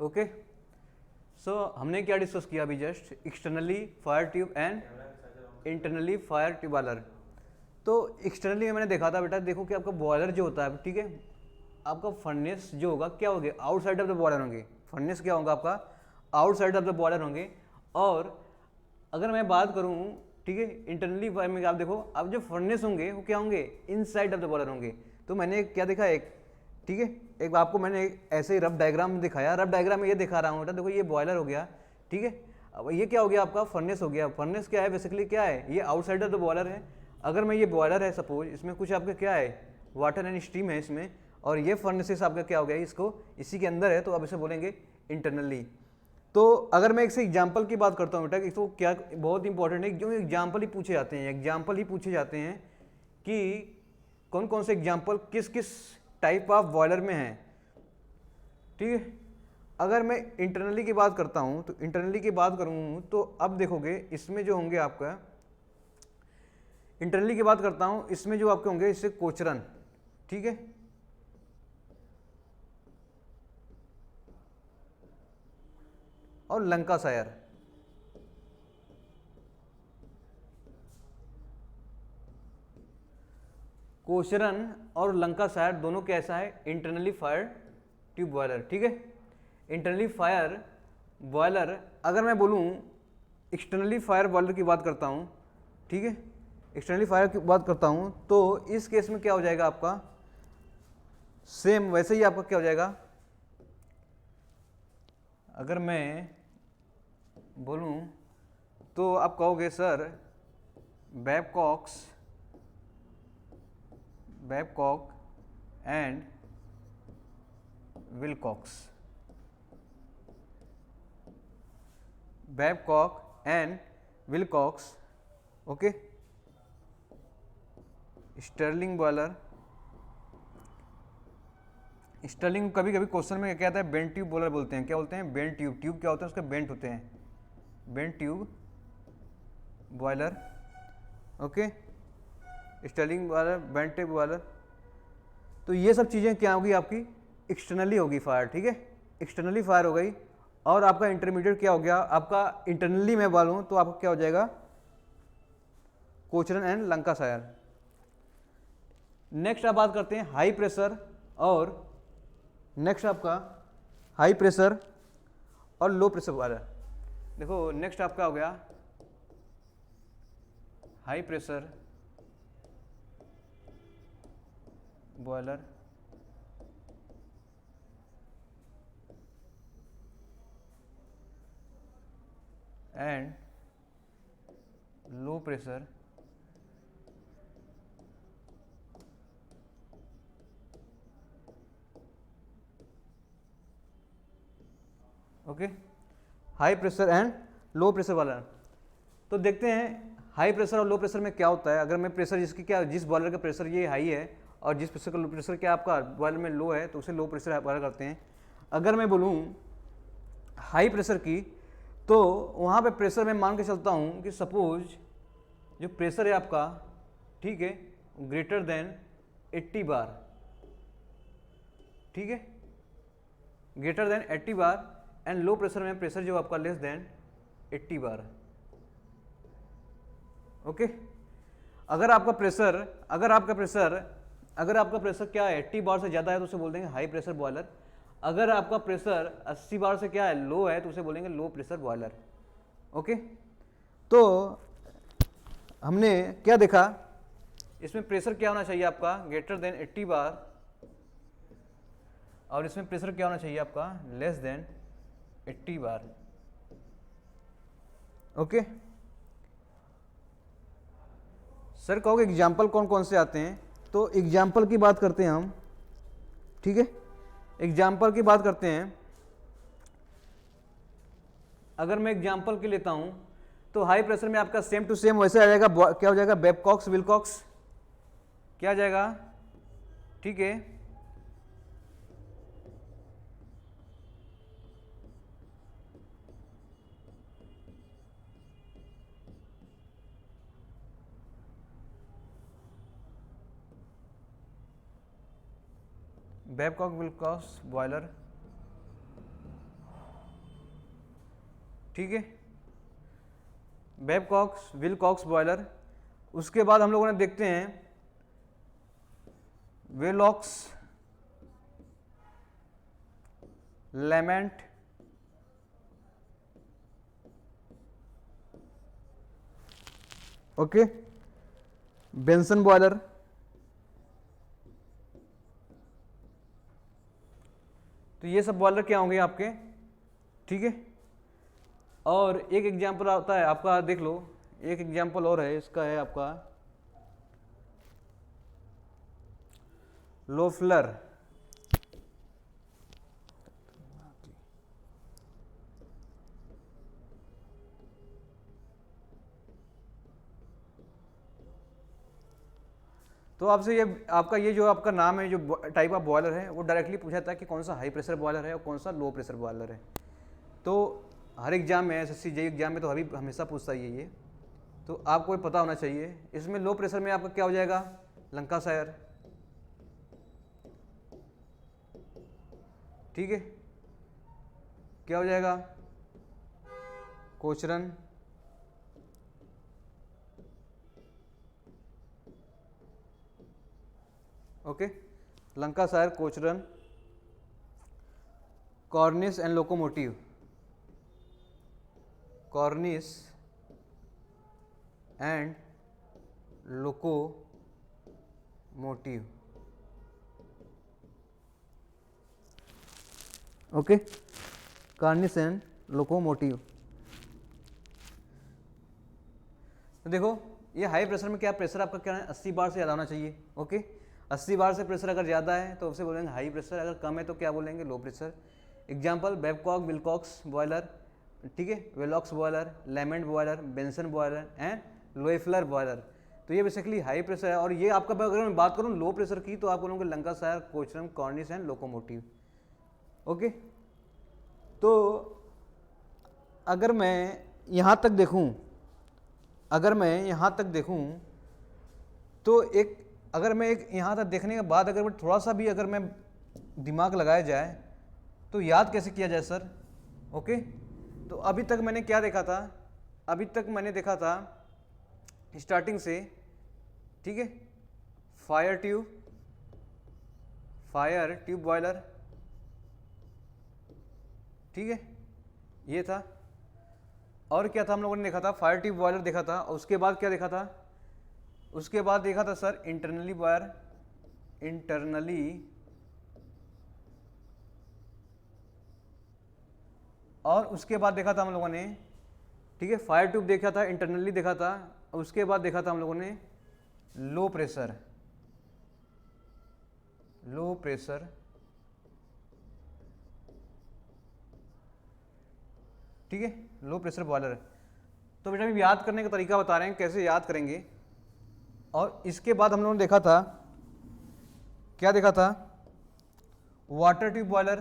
Okay, सो हमने क्या discuss किया अभी just, externally fire tube and internally fire tubular. तो एक्सटर्नली में मैंने देखा था बेटा, देखो कि आपका बॉयलर जो होता है, ठीक है, आपका फर्नेस जो होगा क्या होगा, आउटसाइड ऑफ द बॉयलर होंगे। फर्नेस क्या होगा आपका, आउटसाइड ऑफ द बॉयलर होंगे। और अगर मैं बात करूं, ठीक है, इंटरनली फायर में आप देखो, अब जो फर्नेस होंगे वो क्या होंगे, इनसाइड ऑफ द बॉयलर होंगे। तो मैंने क्या देखा, एक, ठीक है, एक आपको मैंने एक ऐसे ही रफ डायग्राम में दिखाया, रफ डायग्राम में ये दिखा रहा हूँ बेटा, देखो ये बॉयलर हो गया, ठीक है। अब ये क्या हो गया आपका, फर्नेस हो गया। फर्नेस क्या है बेसिकली, क्या है, ये आउटसाइड ऑफ द बॉयलर है। अगर मैं ये बॉयलर है सपोज, इसमें कुछ आपका क्या है, वाटर एंड स्टीम है इसमें, और ये फर्नेसेस आपका क्या हो गया, इसको इसी के अंदर है, तो अब इसे बोलेंगे इंटरनली। तो अगर मैं एक से एग्जाम्पल की बात करता हूँ बेटा, इसको क्या बहुत इंपॉर्टेंट है, जो एग्जाम्पल ही पूछे जाते हैं, एग्जाम्पल ही पूछे जाते हैं कि कौन कौन से एग्जाम्पल किस किस टाइप ऑफ बॉयलर में हैं, ठीक है। अगर मैं इंटरनली की बात करता हूँ, तो इंटरनली की बात करूँ तो अब देखोगे इसमें जो होंगे आपका, इंटरनली की बात करता हूँ, इसमें जो आपके होंगे इससे कोचरन, ठीक है, और लंकाशायर। कोचरन और लंकाशायर दोनों कैसा है, इंटरनली फायर ट्यूब बॉयलर, ठीक है। इंटरनली फायर बॉयलर, अगर मैं बोलूँ एक्सटर्नली फायर बॉयलर की बात करता हूँ, ठीक है, एक्सटर्नली फायर की बात करता हूँ, तो इस केस में क्या हो जाएगा आपका, सेम वैसे ही आपका क्या हो जाएगा। अगर मैं बोलूँ तो आप कहोगे sir Babcock and Wilcox, Babcock and Wilcox, okay, Stirling boiler. Stirling कभी कभी क्वेश्चन में क्या आता है, बेंट ट्यूब बॉयलर बोलते हैं, क्या बोलते हैं, बेंट ट्यूब। ट्यूब क्या होता है, उसके बेंट होते हैं, bent tube boiler, okay, Stirling boiler, bent tube boiler. तो ये सब चीज़ें क्या होगी आपकी, एक्सटर्नली होगी फायर, ठीक है, एक्सटर्नली फायर हो गई। और आपका इंटरमीडिएट क्या हो गया आपका, इंटरनली मैं बोलूँ तो आपका क्या हो जाएगा, कोचरन एंड लंकाशायर। नेक्स्ट आप बात करते हैं हाई प्रेशर, और नेक्स्ट आपका हाई प्रेशर और लो प्रेशर वाला। देखो नेक्स्ट आपका हो गया high pressure boiler and low pressure okay, high pressure and low pressure वाला। तो देखते हैं हाई प्रेशर और लो प्रेशर में क्या होता है। अगर मैं प्रेशर जिसकी क्या, जिस बॉयलर का प्रेशर ये हाई है और जिस प्रेशर का प्रेशर क्या आपका बॉयलर में लो है, तो उसे लो प्रेशर बॉयलर करते हैं। अगर मैं बोलूँ हाई प्रेशर की, तो वहाँ पे प्रेशर मैं मान के चलता हूँ कि सपोज जो प्रेशर है आपका, ठीक है, ग्रेटर देन 80 बार, ठीक है, greater than 80 bar. And low pressure में प्रेशर जो आपका लेस देन 80 बार, ओके। अगर आपका प्रेशर क्या है 80 बार से ज़्यादा है तो उसे बोल देंगे हाई प्रेशर बॉयलर। अगर आपका प्रेशर 80 बार से क्या है, लो है, तो उसे बोलेंगे लो प्रेशर बॉयलर, ओके। तो हमने क्या देखा, इसमें प्रेशर क्या होना चाहिए आपका, ग्रेटर देन 80 बार, और इसमें प्रेशर क्या होना चाहिए आपका, लेस देन 80 बार, ओके। सर कहोगे एग्जाम्पल कौन कौन से आते हैं, तो एग्जाम्पल की बात करते हैं हम, ठीक है, एग्जाम्पल की बात करते हैं। अगर मैं एग्जाम्पल की लेता हूं तो हाई प्रेशर में आपका सेम टू सेम वैसे आ जाएगा, क्या हो जाएगा, बेबकॉक्स विलकॉक्स, क्या आ जाएगा, ठीक है, बेबकॉक विलकॉक्स बॉयलर, ठीक है, बेबकॉक्स, विलकॉक्स बॉयलर। उसके बाद हम लोगों ने देखते हैं Velox, Lamont, okay, Benson boiler. तो ये सब बॉयलर क्या होंगे आपके, ठीक है। और एक एग्जांपल आता है आपका, देख लो, एक एग्जांपल और है इसका, है आपका लोफलर। तो आपसे ये आपका ये जो आपका नाम है, जो टाइप ऑफ बॉयलर है, वो डायरेक्टली पूछा था कि कौन सा हाई प्रेशर बॉयलर है और कौन सा लो प्रेशर बॉयलर है। तो हर एग्जाम में, एसएससी जेईई एग्जाम में तो अभी हमेशा पूछता ही है ये, तो आपको पता होना चाहिए। इसमें लो प्रेशर में आपका क्या हो जाएगा, लंकाशायर, ठीक है। क्या हो जाएगा, Cochran, okay, Lancashire, Cochran, Cornish and locomotive, Cornish and locomotive, okay, Cornish and locomotive. तो देखो ये हाई प्रेशर में क्या, प्रेशर आपका क्या है, 80 बार से ज़्यादा होना चाहिए, ओके। 80 बार से प्रेशर अगर ज़्यादा है तो उसे बोलेंगे हाई प्रेशर, अगर कम है तो क्या बोलेंगे, low pressure. Example Babcock, Wilcox boiler, ठीक है, Velox boiler, Lamont boiler, Benson boiler and Loeffler boiler. तो ये बेसिकली हाई प्रेशर है। और ये आपका, अगर मैं बात करूँ लो प्रेशर की, तो आप बोलोगे Lancashire, Cochran, Cornish and locomotive, okay. तो अगर मैं यहाँ तक देखूँ, तो एक, अगर मैं एक यहाँ तक देखने के बाद अगर मैं थोड़ा सा भी अगर मैं दिमाग लगाया जाए तो याद कैसे किया जाए सर, ओके। तो अभी तक मैंने क्या देखा था, अभी तक मैंने देखा था स्टार्टिंग से, ठीक है, फायर ट्यूब बॉयलर, ठीक है, ये था। और क्या था हम लोगों ने देखा था, फायर ट्यूब बॉयलर देखा था। और उसके बाद क्या देखा था, उसके बाद देखा था सर इंटरनली बॉयर, और उसके बाद देखा था हम लोगों ने, ठीक है, फायर ट्यूब देखा था, इंटरनली देखा था। और उसके बाद देखा था हम लोगों ने लो प्रेशर, ठीक है, लो प्रेशर बॉयलर। तो बेटा हम याद करने का तरीका बता रहे हैं, कैसे याद करेंगे। और इसके बाद हम लोगों ने देखा था, क्या देखा था, वाटर ट्यूब बॉयलर,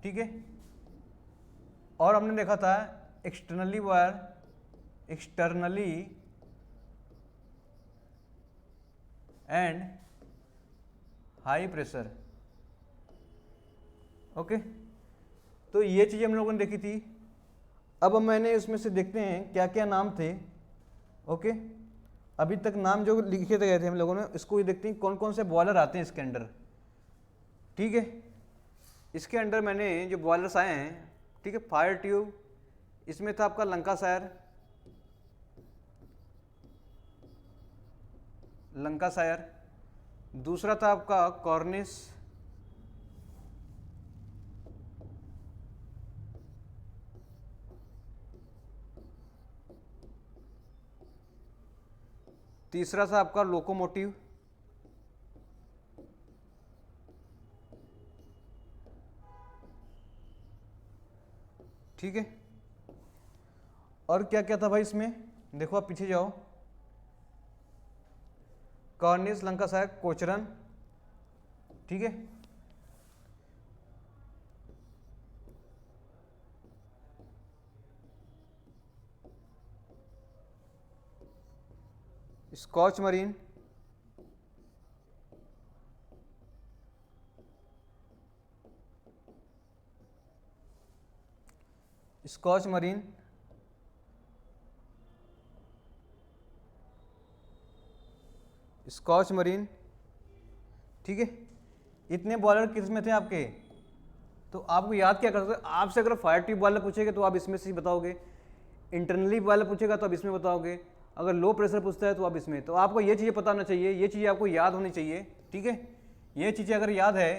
ठीक है। और हमने देखा था externally boiler, and high pressure, okay. तो ये चीज़ें हम लोगों ने देखी थी। अब मैंने इसमें से देखते हैं क्या क्या नाम थे, ओके। अभी तक नाम जो लिखे गए थे हम लोगों ने, इसको ये देखते हैं कौन कौन से बॉयलर आते हैं इसके अंडर, ठीक है। इसके अंडर मैंने जो बॉयलर्स आए हैं, ठीक है, फायर ट्यूब, इसमें था आपका लंकाशायर, दूसरा था आपका कॉर्निश, तीसरा था आपका लोकोमोटिव, ठीक है। और क्या क्या था भाई इसमें, देखो आप पीछे जाओ, कॉर्निश, लंकाशायर, कोचरन, ठीक है, Scotch marine, Scotch marine, Scotch marine, ठीक है। इतने बॉयलर किस में थे आपके, तो आपको याद क्या कर सकते हो, आपसे अगर फायर ट्यूब वाला पूछेगा तो आप इसमें से ही बताओगे, इंटरनली वाला पूछेगा तो आप इसमें बताओगे, अगर लो प्रेशर पूछता है तो आप इसमें। तो आपको ये चीज़ें पता होना चाहिए, ये चीज़ें आपको याद होनी चाहिए, ठीक है। ये चीज़ें अगर याद है,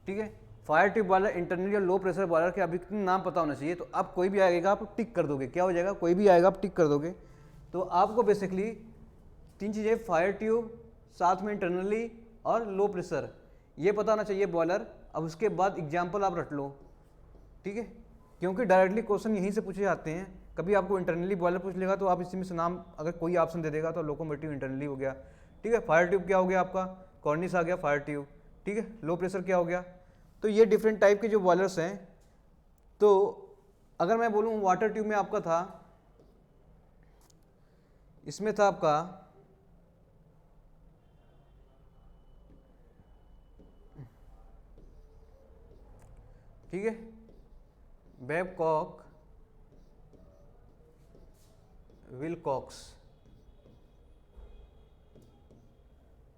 ठीक है, फायर ट्यूब वाला, इंटरनली और लो प्रेशर बॉयलर के अभी नाम पता होना चाहिए, तो आप कोई भी आएगा आप टिक कर दोगे। क्या हो जाएगा, कोई भी आएगा आप टिक कर दोगे। तो आपको बेसिकली 3 चीज़ें, फायर ट्यूब, साथ में इंटरनली और लो प्रेशर, ये पता होना चाहिए बॉयलर। अब उसके बाद एग्जाम्पल आप रट लो, ठीक है, क्योंकि डायरेक्टली क्वेश्चन यहीं से पूछे जाते हैं। कभी आपको इंटरनली बॉयलर पूछ लेगा तो आप इसी में से नाम, अगर कोई ऑप्शन दे देगा तो लोकोमोटिव इंटरनली हो गया, ठीक है। फायर ट्यूब क्या हो गया आपका, कॉर्निस आ गया फायर ट्यूब, ठीक है। लो प्रेशर क्या हो गया। तो ये डिफरेंट टाइप के जो बॉयलर्स हैं। तो अगर मैं बोलूँ वाटर ट्यूब में आपका था, इसमें था आपका ठीक है, बेबकॉक, विलकॉक्स,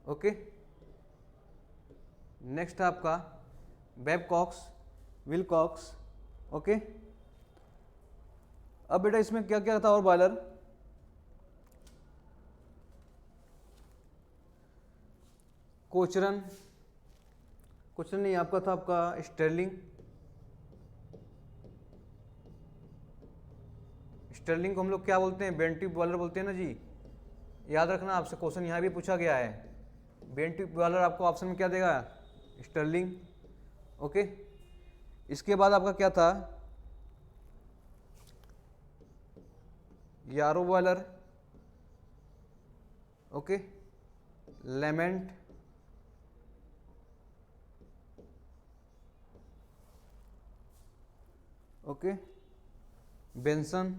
ओके। नेक्स्ट है आपका बेबकॉक्स, विलकॉक्स, ओके। अब बेटा इसमें क्या क्या था और बॉयलर, कोचरन, कोचरन नहीं आपका था आपका स्टर्लिंग, स्टर्लिंग को हम लोग क्या बोलते हैं, बेंट ट्यूब बॉयलर बोलते हैं ना जी। याद रखना, आपसे क्वेश्चन यहाँ भी पूछा गया है। बेंट ट्यूब बॉयलर आपको ऑप्शन में क्या देगा, स्टर्लिंग, ओके। इसके बाद आपका क्या था, Yarrow boiler, okay, Lamont, okay, Benson,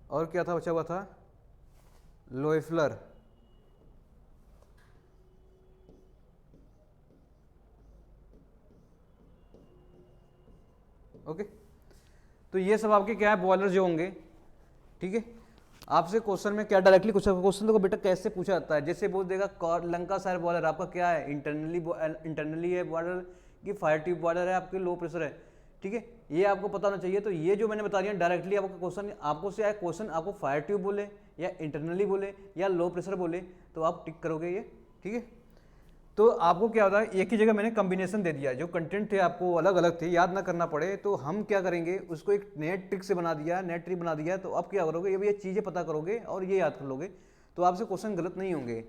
और क्या था बचा हुआ था, लोएफ्लर, ओके। तो ये सब आपके क्या है, बॉयलर जो होंगे, ठीक है। आपसे क्वेश्चन में क्या डायरेक्टली कुछ क्वेश्चन देखो बेटा कैसे पूछा जाता है, जैसे बोल देगा लंका सायर बॉयलर आपका क्या है, इंटरनली है बॉयलर की फायर ट्यूब बॉयलर है, आपके लो प्रेशर है, ठीक है। ये आपको पता होना चाहिए। तो ये जो मैंने बता दिया डायरेक्टली आपका क्वेश्चन, आपको से आए क्वेश्चन, आपको फायर ट्यूब बोले या इंटरनली बोले या लो प्रेशर बोले तो आप टिक करोगे ये, ठीक है। तो आपको क्या होता है, एक ही जगह मैंने कॉम्बिनेशन दे दिया, जो कंटेंट थे आपको अलग अलग थे, याद ना करना पड़े। तो हम क्या करेंगे, उसको एक नए ट्रिक से बना दिया, नए ट्रिक बना दिया। तो आप क्या करोगे, ये चीज़ें पता करोगे और ये याद कर लोगे, तो आपसे क्वेश्चन गलत नहीं होंगे,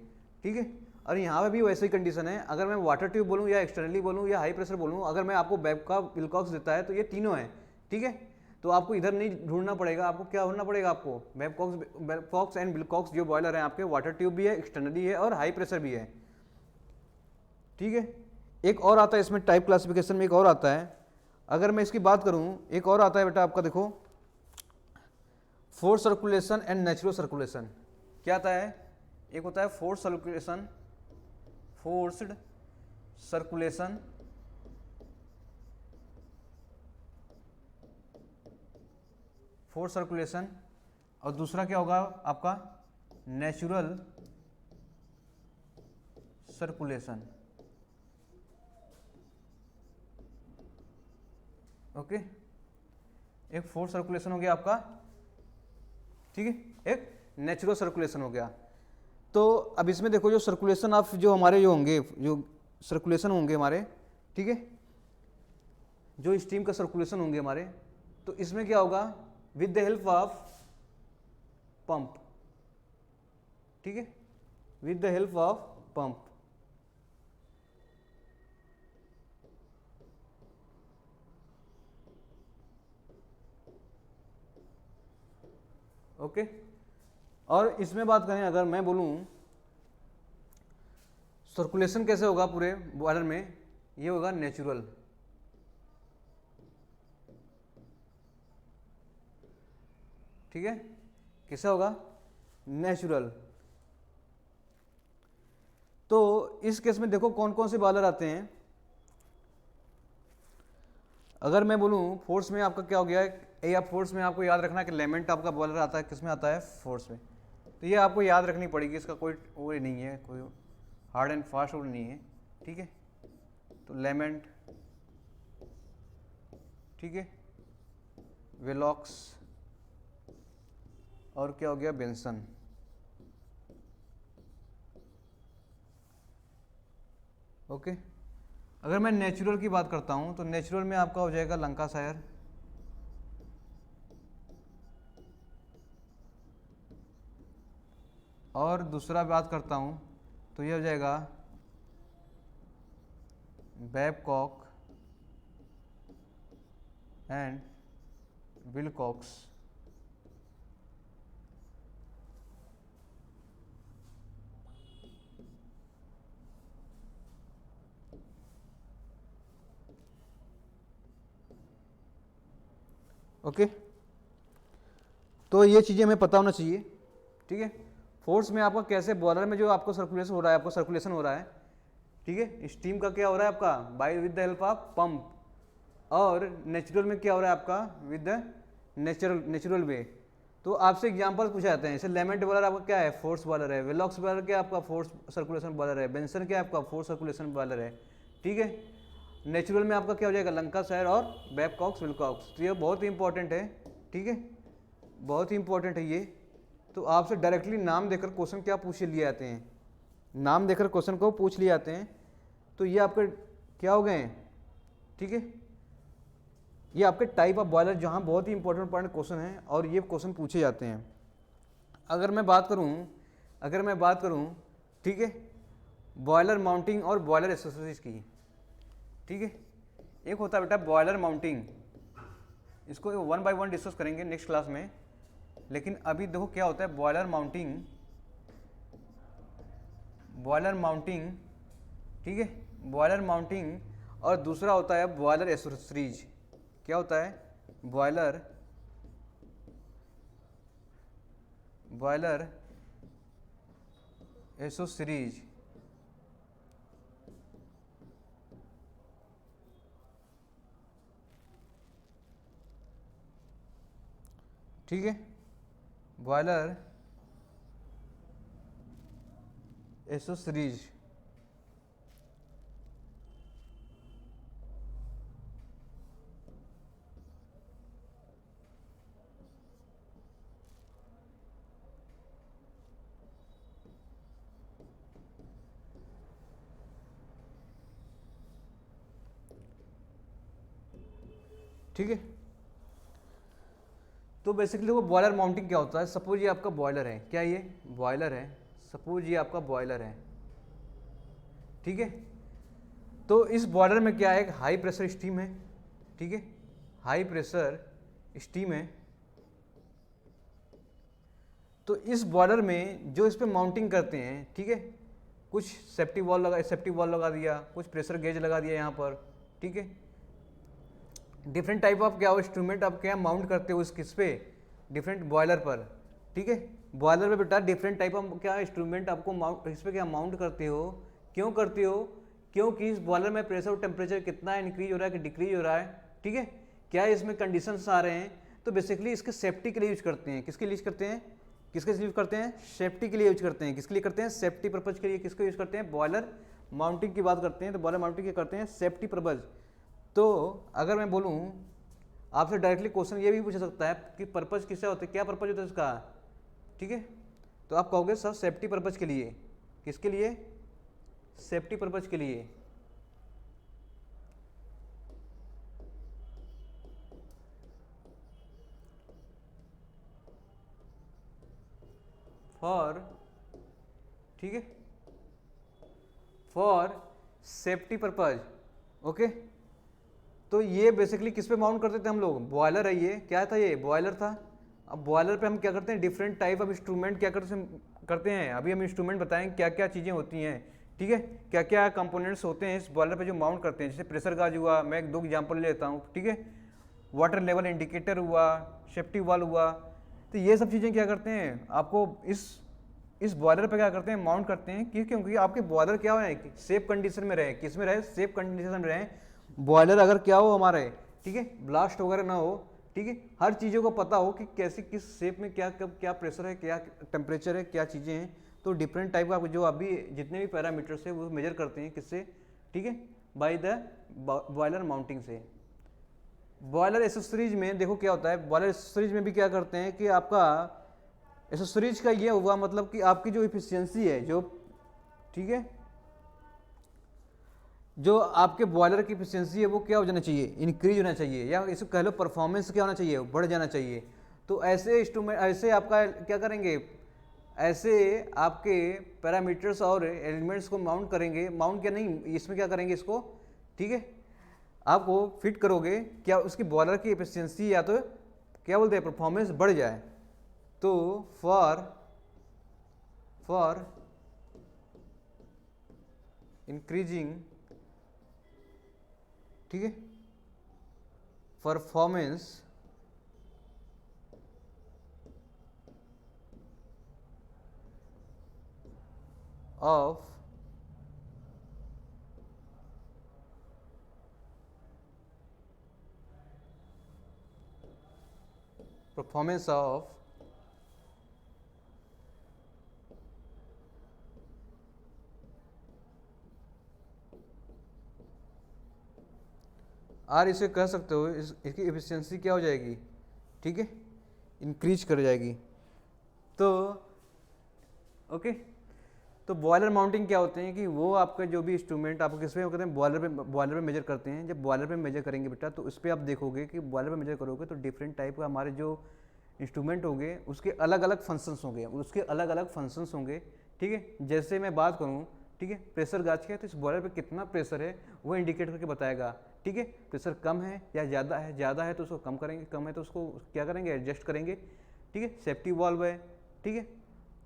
ठीक है। और यहाँ पे भी वैसे ही कंडीशन है, अगर मैं वाटर ट्यूब बोलूँ या एक्सटर्नली बोलूँ या हाई प्रेशर बोलूँ, अगर मैं आपको बेबकॉक विलकॉक्स देता है तो ये तीनों है, ठीक है। तो आपको इधर नहीं ढूंढना पड़ेगा, आपको क्या ढूंढना पड़ेगा, आपको बेबकॉक्स एंड विलकॉक्स जो बॉयलर हैं आपके, वाटर ट्यूब भी है, एक्सटर्नली है और हाई प्रेशर भी है, ठीक है। एक और आता है इसमें टाइप क्लासिफिकेशन में, एक और आता है, अगर मैं इसकी बात करूं, एक और आता है बेटा आपका, देखो, force circulation and natural circulation. क्या आता है, एक होता है force circulation, forced circulation, force circulation, और दूसरा क्या होगा आपका, नेचुरल सर्कुलेशन, ओके। एक फोर्स सर्कुलेशन हो गया आपका, ठीक है, एक नेचुरल सर्कुलेशन हो गया। तो अब इसमें देखो, जो सर्कुलेशन ऑफ जो हमारे जो होंगे, जो सर्कुलेशन होंगे हमारे, ठीक है, जो स्टीम का सर्कुलेशन होंगे हमारे, तो इसमें क्या होगा, with the help of pump, ठीक है, with the help of pump, okay. और इसमें बात करें, अगर मैं बोलूं सर्कुलेशन कैसे होगा पूरे बॉयलर में, ये होगा नेचुरल, ठीक है, कैसा होगा, नेचुरल। तो इस केस में देखो कौन कौन से बॉयलर आते हैं, अगर मैं बोलूँ फोर्स में आपका क्या हो गया है, या फोर्स में आपको याद रखना है कि लेमेंट आपका बॉयलर आता है किस में आता है, फोर्स में। तो ये आपको याद रखनी पड़ेगी, इसका कोई वो नहीं है, कोई हार्ड एंड फास्ट रूल नहीं है, ठीक है। तो लेमेंट, ठीक है, वेलॉक्स और क्या हो गया, बेंसन। ओके। अगर मैं नेचुरल की बात करता हूं तो नेचुरल में आपका हो जाएगा लंकाशायर, और दूसरा बात करता हूं तो ये हो जाएगा बैबकॉक एंड विलकॉक्स। ओके, तो ये चीज़ें हमें पता होना चाहिए, ठीक है। फोर्स में आपका कैसे बॉयलर में जो आपको सर्कुलेशन हो रहा है, आपको सर्कुलेशन हो रहा है, ठीक है, स्टीम का क्या हो रहा है आपका by with the help of pump, और नेचुरल में क्या हो रहा है आपका विद द नेचुरल वे। तो आपसे एग्जांपल पूछे जाते हैं, जैसे लेमेंट बॉयलर आपका क्या है, फोर्स बॉयलर है, वेलॉक्स बॉयलर क्या आपका फोर्स सर्कुलेशन बॉयलर है, बेंसन क्या आपका फोर्स सर्कुलेशन बॉयलर है, ठीक है। नेचुरल में आपका क्या हो जाएगा लंकाशायर और बैबकॉक्स विलकॉक्स। तो ये बहुत ही इंपॉर्टेंट है, ठीक है, बहुत ही इंपॉर्टेंट है ये। तो आपसे डायरेक्टली नाम देकर क्वेश्चन क्या पूछ लिए जाते हैं, नाम देकर क्वेश्चन को पूछ लिए जाते हैं। तो ये आपके क्या हो गए, ठीक है, ये आपके टाइप ऑफ बॉयलर जहाँ बहुत ही इंपॉर्टेंट क्वेश्चन है और ये क्वेश्चन पूछे जाते हैं। अगर मैं बात करूँ ठीक है, बॉयलर माउंटिंग और बॉयलर एक्सेसरीज की, ठीक है। एक होता है बेटा बॉयलर माउंटिंग, इसको 1 बाय 1 डिस्कस करेंगे नेक्स्ट क्लास में, लेकिन अभी देखो क्या होता है बॉयलर माउंटिंग, ठीक है, बॉयलर माउंटिंग, और दूसरा होता है बॉयलर एक्सेसरीज। क्या होता है बॉयलर एक्सेसरीज, ठीक है, बॉयलर एक्सेसरीज, ठीक है। तो बेसिकली वो बॉयलर माउंटिंग क्या होता है, सपोज ये आपका बॉयलर है, क्या ये बॉयलर है, सपोज ये आपका बॉयलर है, ठीक है। तो इस बॉयलर में क्या है, एक हाई प्रेशर स्टीम है, ठीक है, हाई प्रेशर स्टीम है। तो इस बॉयलर में जो इस पे माउंटिंग करते हैं, ठीक है, कुछ सेफ्टी वॉल लगा दिया, कुछ प्रेशर गेज लगा दिया यहाँ पर, ठीक है। डिफरेंट टाइप ऑफ क्या हो इंस्ट्रूमेंट आप क्या माउंट करते हो इस किस पे, डिफरेंट बॉयलर पर, ठीक है। बॉयलर पे बेटा डिफरेंट टाइप ऑफ क्या इंस्ट्रूमेंट आपको माउंट इस पे क्या माउंट करते हो, क्यों करते हो, क्योंकि इस बॉयलर में प्रेशर और टेम्परेचर कितना इंक्रीज हो रहा है कि डिक्रीज हो रहा है, ठीक है, क्या इसमें कंडीशंस आ रहे हैं। तो बेसिकली इसके सेफ्टी के लिए यूज करते हैं, किसके लिए यूज करते हैं, सेफ्टी के लिए यूज करते हैं, किसके लिए करते हैं, सेफ्टी पर्पज के लिए। किसको यूज करते हैं, बॉयलर माउंटिंग की बात करते हैं, तो बॉयलर माउंटिंग क्या करते हैं, सेफ्टी पर्पज। तो अगर मैं बोलूँ आपसे डायरेक्टली क्वेश्चन ये भी पूछ सकता है कि पर्पज किससे होता है, क्या पर्पज होता है इसका, ठीक है। तो आप कहोगे सर सेफ्टी पर्पज के लिए, किसके लिए, सेफ्टी पर्पज के लिए। फॉर, ठीक है, फॉर सेफ्टी पर्पज, ओके। तो ये बेसिकली किस पे माउंट करते थे हम लोग, बॉयलर है, ये क्या था, ये बॉयलर था। अब बॉयलर पे हम क्या करते हैं, डिफरेंट टाइप ऑफ इंस्ट्रूमेंट क्या करते हैं, अभी हम इंस्ट्रूमेंट बताएं क्या क्या चीज़ें होती हैं, ठीक है, क्या क्या कंपोनेंट्स होते हैं इस बॉयलर पे जो माउंट करते हैं। जैसे प्रेशर गाज हुआ, मैं एक दो एग्जाम्पल लेता हूँ, ठीक है, वाटर लेवल इंडिकेटर हुआ, सेफ्टी वाल हुआ। तो ये सब चीज़ें क्या करते हैं आपको इस बॉयलर पे क्या करते हैं, माउंट करते हैं, क्योंकि आपके बॉयलर क्या हो सेफ कंडीशन में रहे, किस में रहे, सेफ कंडीशन में रहे। बॉयलर अगर क्या हो हमारे ठीक है, ब्लास्ट वगैरह ना हो, ठीक है, हर चीज़ों को पता हो कि कैसे किस शेप में क्या कब क्या प्रेशर है, क्या टेम्परेचर है, क्या चीज़ें हैं। तो डिफरेंट टाइप का जो अभी जितने भी पैरामीटर्स है वो मेजर करते हैं किससे, ठीक है, बाय द बॉयलर माउंटिंग से। बॉयलर एसेसरीज में देखो क्या होता है, बॉयलर एसेसरीज में भी क्या करते हैं कि आपका एसेसरीज का ये हुआ मतलब कि आपकी जो इफिशियंसी है, जो, ठीक है, जो आपके बॉयलर की इफिशियंसी है वो क्या हो जाना चाहिए, इंक्रीज होना चाहिए, या इसको कह लो परफॉर्मेंस क्या होना चाहिए, बढ़ जाना चाहिए। तो ऐसे इंस्ट्रूमेंट, ऐसे आपका क्या करेंगे, ऐसे आपके पैरामीटर्स और एलिमेंट्स को माउंट करेंगे, माउंट क्या नहीं, इसमें क्या करेंगे इसको, ठीक है, आपको फिट करोगे क्या उसकी बॉयलर की एफिशिएंसी या तो क्या बोलते हैं परफॉर्मेंस बढ़ जाए। तो फॉर इंक्रीजिंग, ठीक है, performance of performance of or इसे कह सकते हो, इसकी एफिशिएंसी क्या हो जाएगी, ठीक है, इंक्रीज कर जाएगी। तो ओके, तो बॉयलर माउंटिंग क्या होते हैं कि वो आपका जो भी इंस्ट्रूमेंट आपको किस पे कहते हैं, बॉयलर पे मेजर करते हैं। जब बॉयलर पे मेजर करेंगे बेटा तो उस पर आप देखोगे कि बॉयलर पे मेजर करोगे तो डिफरेंट टाइप का हमारे जो इंस्ट्रूमेंट होंगे उसके अलग अलग फंक्शंस होंगे, उसके अलग अलग फंक्शंस होंगे, ठीक है। जैसे मैं बात करूँ, ठीक है, प्रेशर गाज के, तो इस बॉयलर पे कितना प्रेशर है वो इंडिकेट करके बताएगा, ठीक है। प्रेशर कम है या ज़्यादा है तो उसको कम करेंगे, कम है तो उसको क्या करेंगे, एडजस्ट करेंगे, ठीक है। सेफ्टी वाल्व है, ठीक है।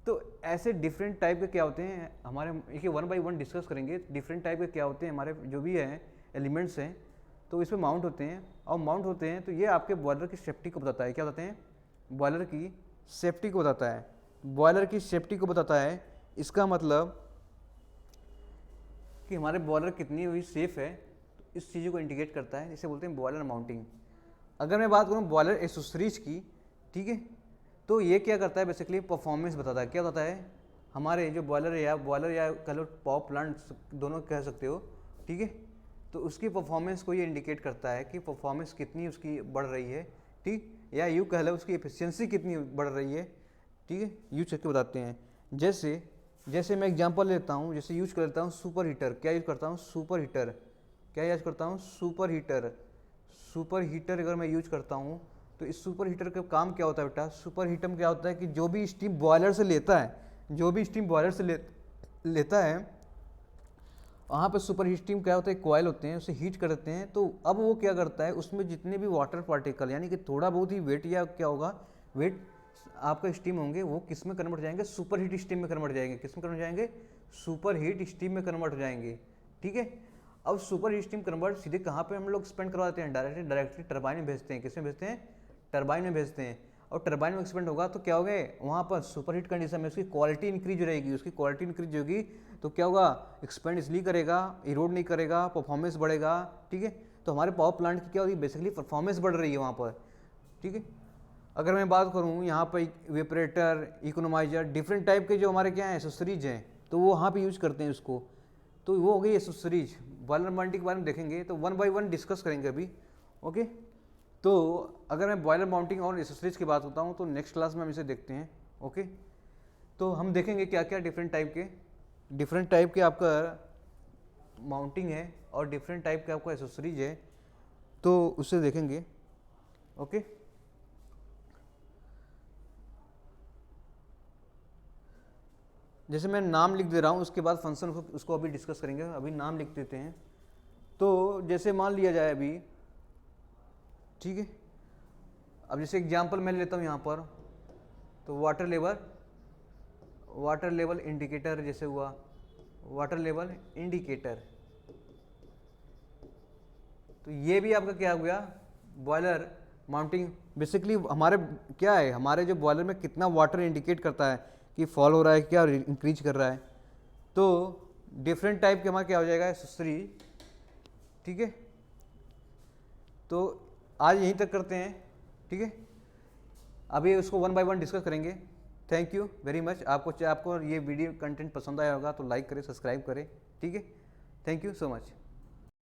तो ऐसे डिफरेंट टाइप के क्या होते हैं हमारे, एक 1 बाय 1 डिस्कस करेंगे डिफरेंट टाइप के क्या होते हैं हमारे जो भी हैं एलिमेंट्स हैं, तो इस पर माउंट होते हैं। और माउंट होते हैं तो ये आपके बॉयलर की सेफ्टी को बताता है, क्या बताते हैं, बॉयलर की सेफ्टी को बताता है, बॉयलर की सेफ्टी को बताता है। इसका मतलब कि हमारे बॉयलर कितनी हुई सेफ है, तो इस चीज़ को इंडिकेट करता है, इसे बोलते हैं बॉयलर माउंटिंग। अगर मैं बात करूँ बॉयलर एक्सेसरीज की, ठीक है, तो ये क्या करता है, बेसिकली परफॉर्मेंस बताता है। क्या बताता है, हमारे जो बॉयलर या कह लो पावर प्लांट दोनों कह सकते हो, ठीक है, तो उसकी परफॉर्मेंस को ये इंडिकेट करता है कि परफॉर्मेंस कितनी उसकी बढ़ रही है, ठीक, या यूँ कह लो उसकी एफिशिएंसी कितनी बढ़ रही है, ठीक है, यूज करके बताते हैं। जैसे मैं एग्जांपल लेता हूँ, जैसे यूज कर लेता हूँ सुपर हीटर, क्या यूज करता हूँ, सुपर हीटर, क्या यूज करता हूँ, सुपर हीटर अगर मैं यूज करता हूँ तो इस सुपर हीटर का काम क्या होता है बेटा, सुपर हीटर में क्या होता है कि जो भी स्टीम बॉयलर से लेता है, लेता है, वहाँ पे सुपर हीट स्टीम क्या होता है, कॉयल होते हैं, उसे हीट करते हैं। तो अब वो क्या करता है, उसमें जितने भी वाटर पार्टिकल यानी कि थोड़ा बहुत ही वेट या क्या होगा, वेट आपका स्टीम होंगे, वो किस में कन्वर्ट हो जाएंगे, सुपर हीट स्टीम में कन्वर्ट हो जाएंगे। किस में कन्वर्ट हो जाएंगे, सुपर हीट स्टीम में कन्वर्ट हो जाएंगे, ठीक है। अब सुपर हीट स्टीम कन्वर्ट सीधे कहाँ पे हम लोग स्पेंड करवाते हैं, डायरेक्टली टरबाइन में भेजते हैं। किस में भेजते हैं, टरबाइन में भेजते हैं। और टरबाइन में एक्सपेंड होगा तो क्या होगा, वहाँ पर सुपर हीट कंडीशन में उसकी क्वालिटी इंक्रीज हो रहेगी, उसकी क्वालिटी इंक्रीज होगी तो क्या होगा, एक्सपेंड इसलिए करेगा, इरोड नहीं करेगा, परफॉर्मेंस बढ़ेगा, ठीक है। तो हमारे पावर प्लांट की क्या होगी, बेसिकली परफॉर्मेंस बढ़ रही है वहाँ पर, ठीक है। अगर मैं बात करूँ यहाँ पर वेपरेटर, इकोनोमाइजर, डिफरेंट टाइप के जो हमारे क्या हैं एसेसरीज हैं, तो वो वहाँ पे यूज करते हैं उसको। तो वो हो गई एसेसरीज। बॉयलर माउंटिंग के बारे में देखेंगे तो 1 बाय 1 डिस्कस करेंगे अभी, ओके। तो अगर मैं बॉयलर माउंटिंग और एसेसरीज की बात करता हूँ तो नेक्स्ट क्लास में हम इसे देखते हैं, ओके। तो हम देखेंगे क्या क्या डिफरेंट टाइप के आपका माउंटिंग है और डिफरेंट टाइप के आपका एसेसरीज है, तो उसे देखेंगे, ओके। जैसे मैं नाम लिख दे रहा हूँ, उसके बाद फंक्शन उसको अभी डिस्कस करेंगे, अभी नाम लिख देते हैं। तो जैसे मान लिया जाए अभी, ठीक है, अब जैसे एग्जांपल मैं लेता हूँ यहाँ पर, तो वाटर लेवल इंडिकेटर जैसे हुआ, वाटर लेवल इंडिकेटर, तो ये भी आपका क्या हो गया, बॉयलर माउंटिंग। बेसिकली हमारे क्या है, हमारे जो बॉयलर में कितना वाटर इंडिकेट करता है कि फॉल हो रहा है, क्या इंक्रीज कर रहा है। तो डिफरेंट टाइप के हमारा क्या हो जाएगा, एसेसरी, ठीक है। तो आज यहीं तक करते हैं, ठीक है। अभी उसको वन बाय वन डिस्कस करेंगे। Thank you very much. आपको ये वीडियो कंटेंट पसंद आया होगा तो लाइक करें, सब्सक्राइब करें, ठीक है। Thank you so much.